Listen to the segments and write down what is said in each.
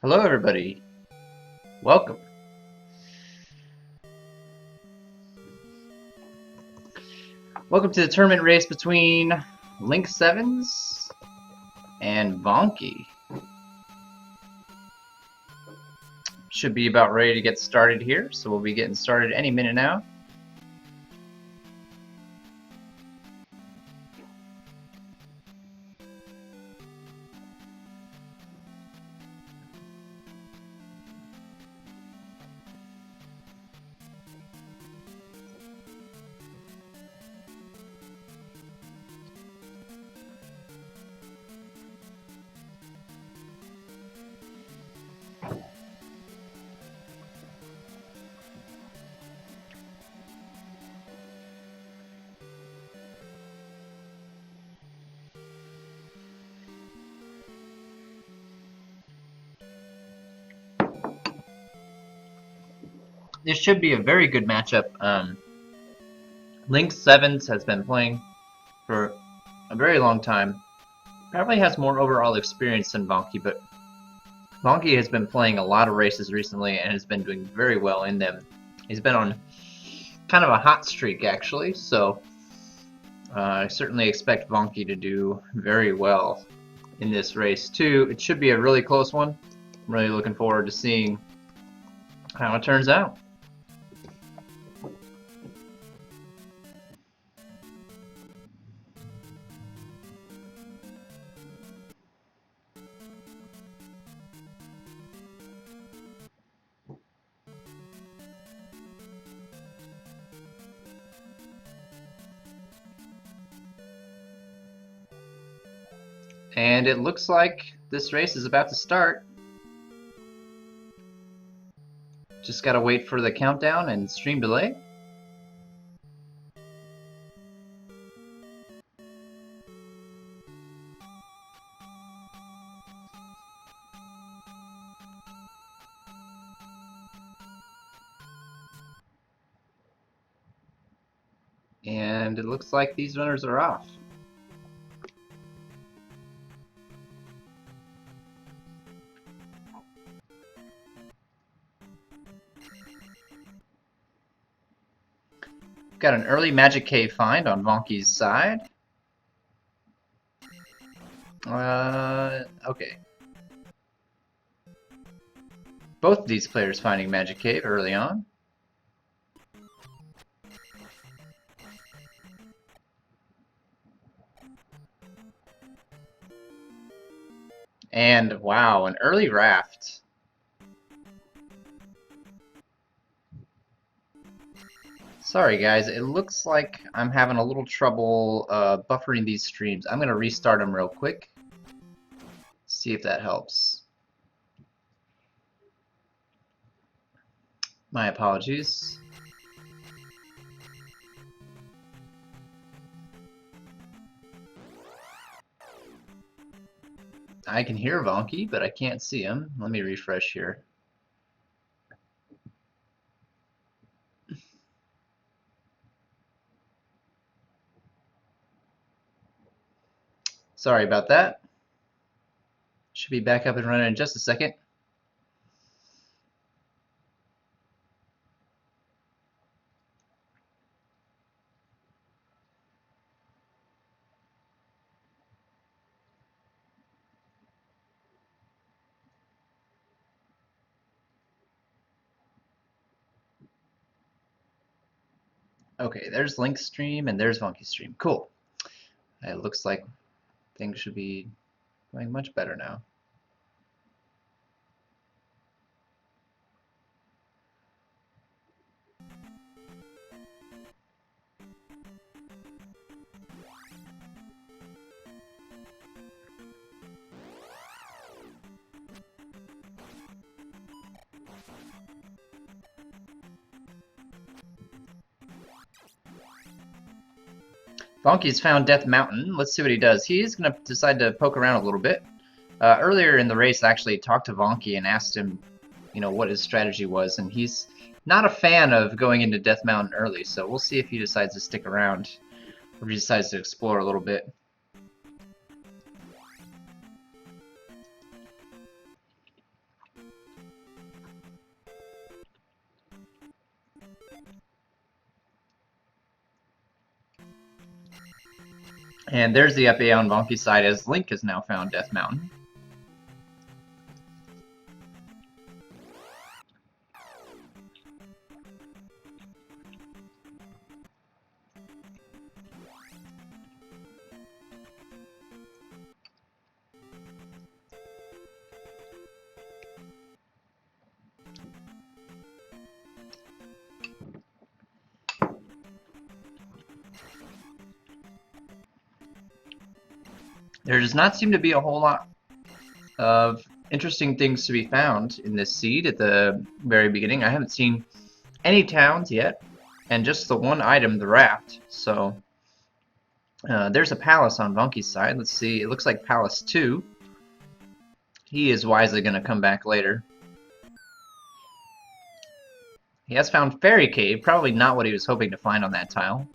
Hello everybody, welcome. Welcome to the tournament race between Link Sevens and Vonkie. Should be about ready to get started here, so we'll be getting started any minute now. This should be a very good matchup. Link Sevens has been playing for a very long time. Probably has more overall experience than Vonkie, but Vonkie has been playing a lot of races recently and has been doing very well in them. He's been on kind of a hot streak actually, so I certainly expect Vonkie to do very well in this race too. It should be a really close one. I'm really looking forward to seeing how it turns out. And it looks like this race is about to start. Just gotta wait for the countdown and stream delay. And it looks like these runners are off. Got an early Magic Cave find on Vonkie's side. Okay. Both of these players finding Magic Cave early on. And wow, an early raft. Sorry guys, it looks like I'm having a little trouble buffering these streams. I'm gonna restart them real quick. See if that helps. My apologies. I can hear Vonkie, but I can't see him. Let me refresh here. Sorry about that. Should be back up and running in just a second. Okay, there's Link's stream and there's Vonkie's stream. Cool. It looks like things should be going much better now. Vonkie's found Death Mountain. Let's see what he does. He's going to decide to poke around a little bit. Earlier in the race, I actually talked to Vonkie and asked him, you know, what his strategy was, and he's not a fan of going into Death Mountain early, so we'll see if he decides to stick around or if he decides to explore a little bit. And there's the FA on Vonkie's side as Link has now found Death Mountain. There does not seem to be a whole lot of interesting things to be found in this seed at the very beginning. I haven't seen any towns yet, and just the one item, the raft. So there's a palace on Vonkie's side. Let's see, it looks like Palace 2. He is wisely going to come back later. He has found Fairy Cave, probably not what he was hoping to find on that tile,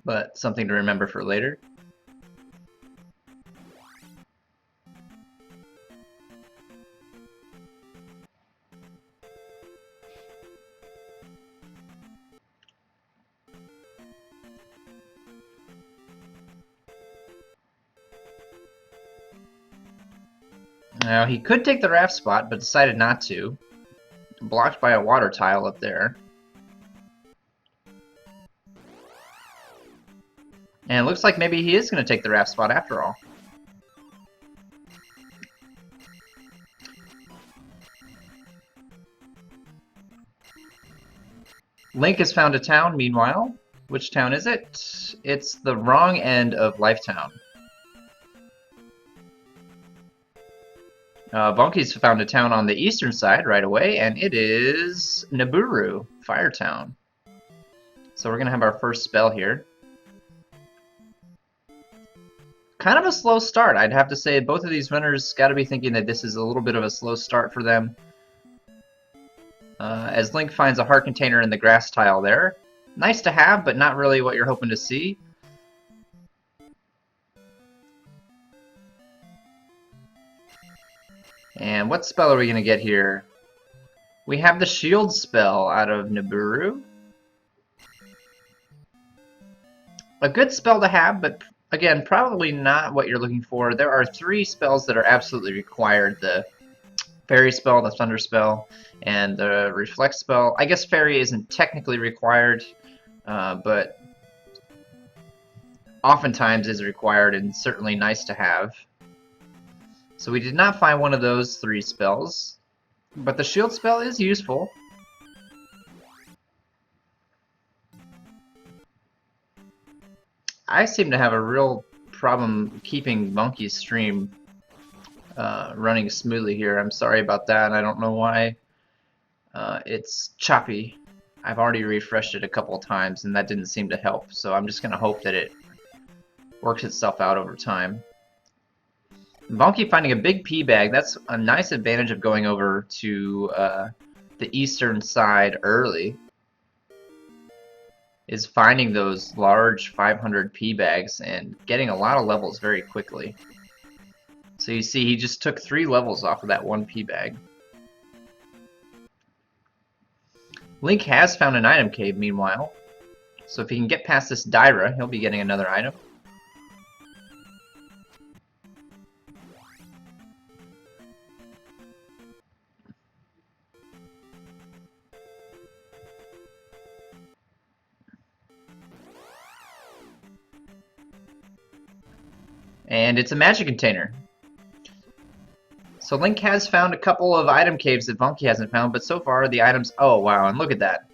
but something to remember for later. Now, he could take the raft spot, but decided not to. Blocked by a water tile up there. And it looks like maybe he is going to take the raft spot after all. Link has found a town, meanwhile. Which town is it? It's the wrong end of Lifetown. Vonkie's found a town on the eastern side right away, and it is Nibiru, Firetown. So we're going to have our first spell here. Kind of a slow start, I'd have to say. Both of these winners got to be thinking that this is a little bit of a slow start for them. As Link finds a heart container in the grass tile there. Nice to have, but not really what you're hoping to see. And what spell are we going to get here? We have the shield spell out of Nibiru. A good spell to have, but again, probably not what you're looking for. There are 3 spells that are absolutely required. The Fairy spell, the Thunder spell, and the Reflect spell. I guess Fairy isn't technically required, but oftentimes is required and certainly nice to have. So we did not find one of those 3 spells, but the shield spell is useful. I seem to have a real problem keeping Vonkie's stream running smoothly here. I'm sorry about that. I don't know why. It's choppy. I've already refreshed it a couple of times and that didn't seem to help, so I'm just going to hope that it works itself out over time. Vonkie finding a big P bag. That's a nice advantage of going over to the eastern side early. Is finding those large 500 P bags and getting a lot of levels very quickly. So you see he just took 3 levels off of that 1 P bag. Link has found an item cave meanwhile. So if he can get past this Dyra, he'll be getting another item. And it's a magic container. So Link has found a couple of item caves that Vonkie hasn't found, but so far the items... Oh, wow, and look at that.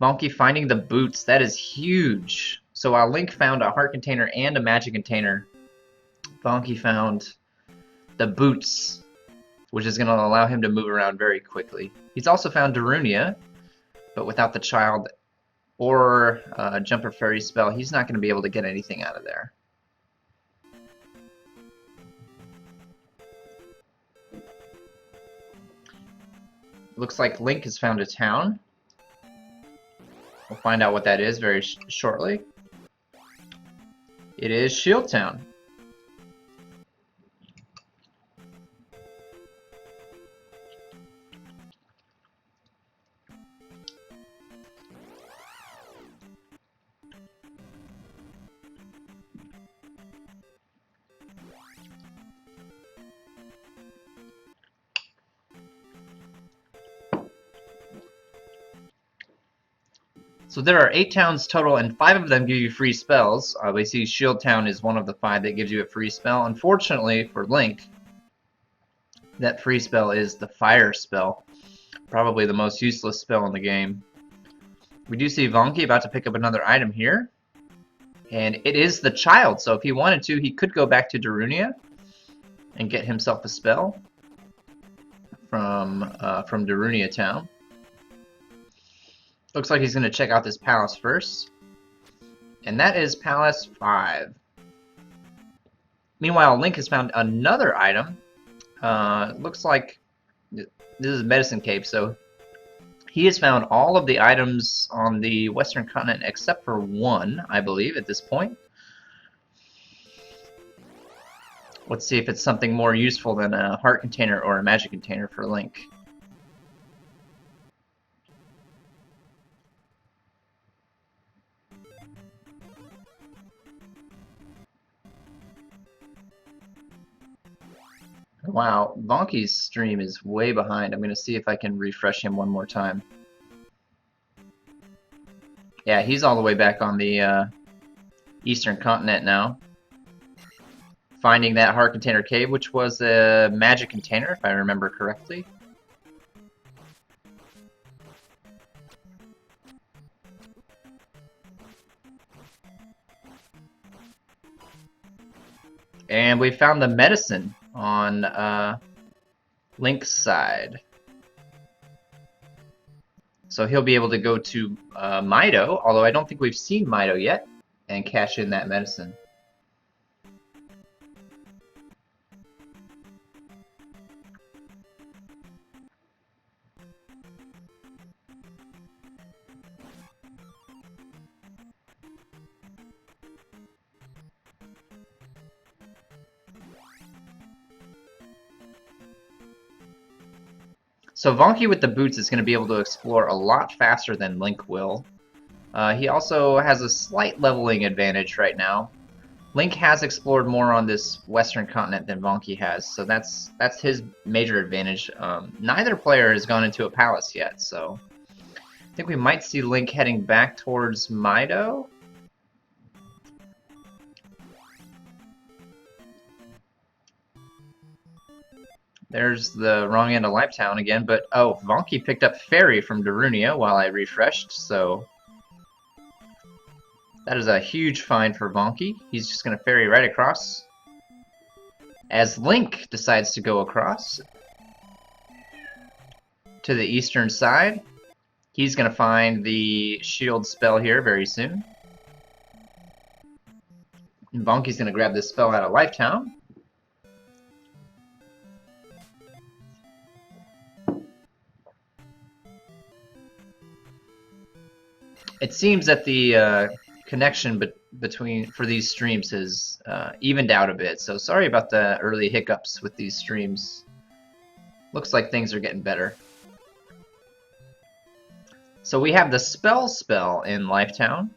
Vonkie finding the boots. That is huge. So while Link found a heart container and a magic container, Vonkie found the boots, which is going to allow him to move around very quickly. He's also found Darunia, but without the child or Jumper Fairy spell, he's not going to be able to get anything out of there. Looks like Link has found a town. We'll find out what that is very shortly. It is Shield Town. So there are 8 towns total, and 5 of them give you free spells. We see Shield Town is one of the 5 that gives you a free spell. Unfortunately for Link, that free spell is the Fire spell. Probably the most useless spell in the game. We do see Vonkie about to pick up another item here. And it is the Child, so if he wanted to, he could go back to Darunia and get himself a spell from Darunia Town. Looks like he's going to check out this palace first. And that is Palace 5. Meanwhile, Link has found another item. Looks like this is a medicine cave, so he has found all of the items on the Western continent except for one, I believe, at this point. Let's see if it's something more useful than a heart container or a magic container for Link. Wow, Vonkie's stream is way behind. I'm going to see if I can refresh him one more time. Yeah, he's all the way back on the Eastern continent now. Finding that heart container cave, which was a magic container, if I remember correctly. And we found the medicine on Link's side. So he'll be able to go to Mido, although I don't think we've seen Mido yet, and cash in that medicine. So Vonkie with the boots is going to be able to explore a lot faster than Link will. He also has a slight leveling advantage right now. Link has explored more on this western continent than Vonkie has, so that's his major advantage. Neither player has gone into a palace yet, so I think we might see Link heading back towards Mido. There's the wrong end of Lifetown again, but oh, Vonkie picked up Fairy from Darunia while I refreshed, so that is a huge find for Vonkie. He's just going to ferry right across. As Link decides to go across to the eastern side, he's going to find the shield spell here very soon. And Vonkie's going to grab this spell out of Lifetown. It seems that the connection for these streams has evened out a bit, so sorry about the early hiccups with these streams. Looks like things are getting better. So we have the spell in Lifetown.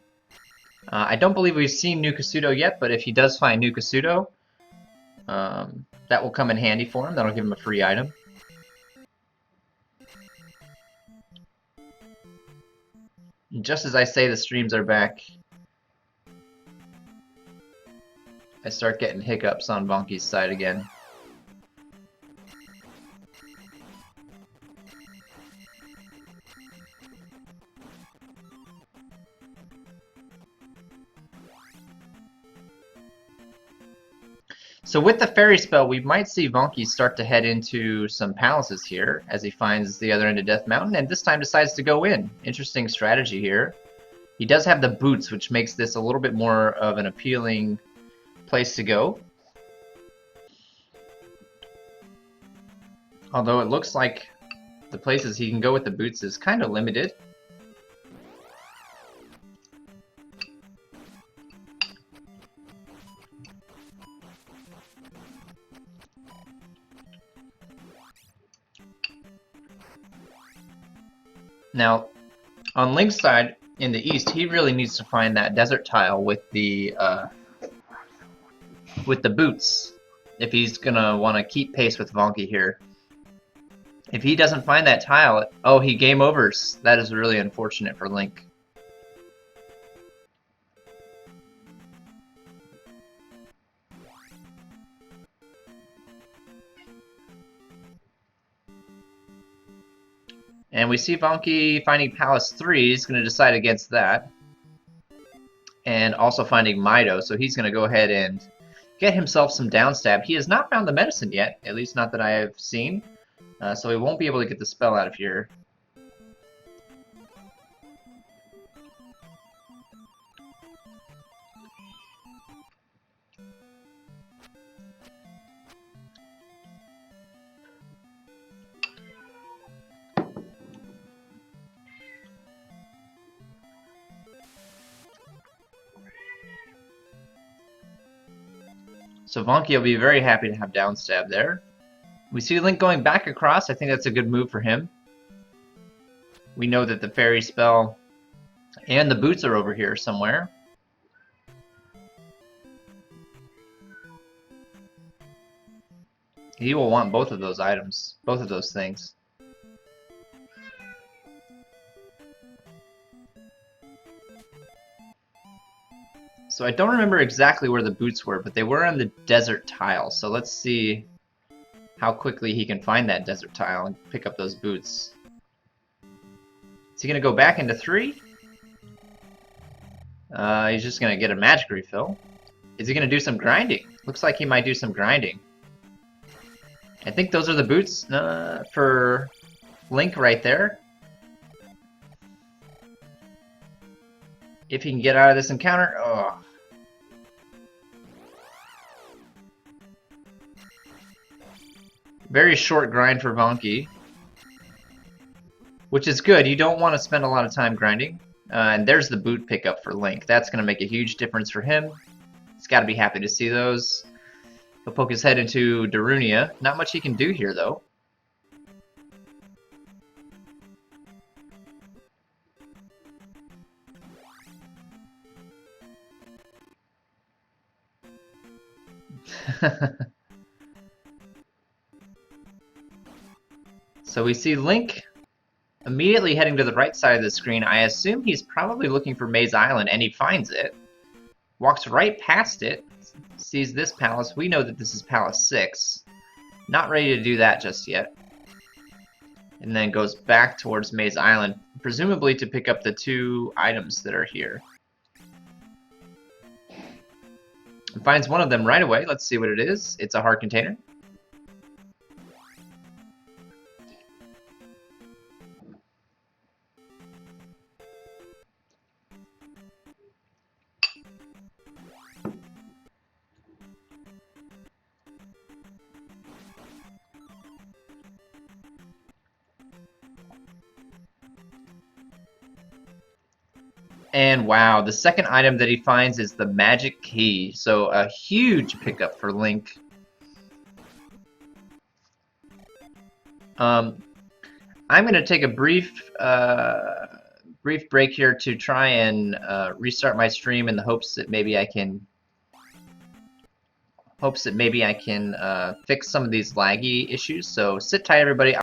I don't believe we've seen New Kasuto yet, but if he does find New Kasuto, that will come in handy for him. That'll give him a free item. Just as I say the streams are back, I start getting hiccups on Vonkie's side again. So with the fairy spell, we might see Vonkie start to head into some palaces here as he finds the other end of Death Mountain, and this time decides to go in. Interesting strategy here. He does have the boots, which makes this a little bit more of an appealing place to go. Although it looks like the places he can go with the boots is kind of limited. Now, on Link's side, in the east, he really needs to find that desert tile with the boots if he's gonna want to keep pace with Vonkie here. If he doesn't find that tile, oh, he game overs. That is really unfortunate for Link. And we see Vonkie finding Palace 3. He's going to decide against that. And also finding Mido, so he's going to go ahead and get himself some downstab. He has not found the medicine yet, at least not that I have seen. So he won't be able to get the spell out of here. So Vonkie will be very happy to have downstab there. We see Link going back across. I think that's a good move for him. We know that the fairy spell and the boots are over here somewhere. He will want both of those items, both of those things. So I don't remember exactly where the boots were, but they were on the desert tile. So let's see how quickly he can find that desert tile and pick up those boots. Is he going to go back into 3? He's just going to get a magic refill. Is he going to do some grinding? Looks like he might do some grinding. I think those are the boots for Link right there. If he can get out of this encounter, oh. Very short grind for Vonkie, which is good. You don't want to spend a lot of time grinding. And there's the boot pickup for Link. That's going to make a huge difference for him. He's got to be happy to see those. He'll poke his head into Darunia. Not much he can do here, though. So we see Link immediately heading to the right side of the screen. I assume he's probably looking for Maze Island, and he finds it. Walks right past it, sees this palace. We know that this is Palace 6. Not ready to do that just yet. And then goes back towards Maze Island, presumably to pick up the 2 items that are here. And finds one of them right away. Let's see what it is. It's a heart container. And wow, the second item that he finds is the magic key. So a huge pickup for Link. I'm going to take a brief break here to try and restart my stream in the hopes that maybe I can fix some of these laggy issues. So sit tight, everybody.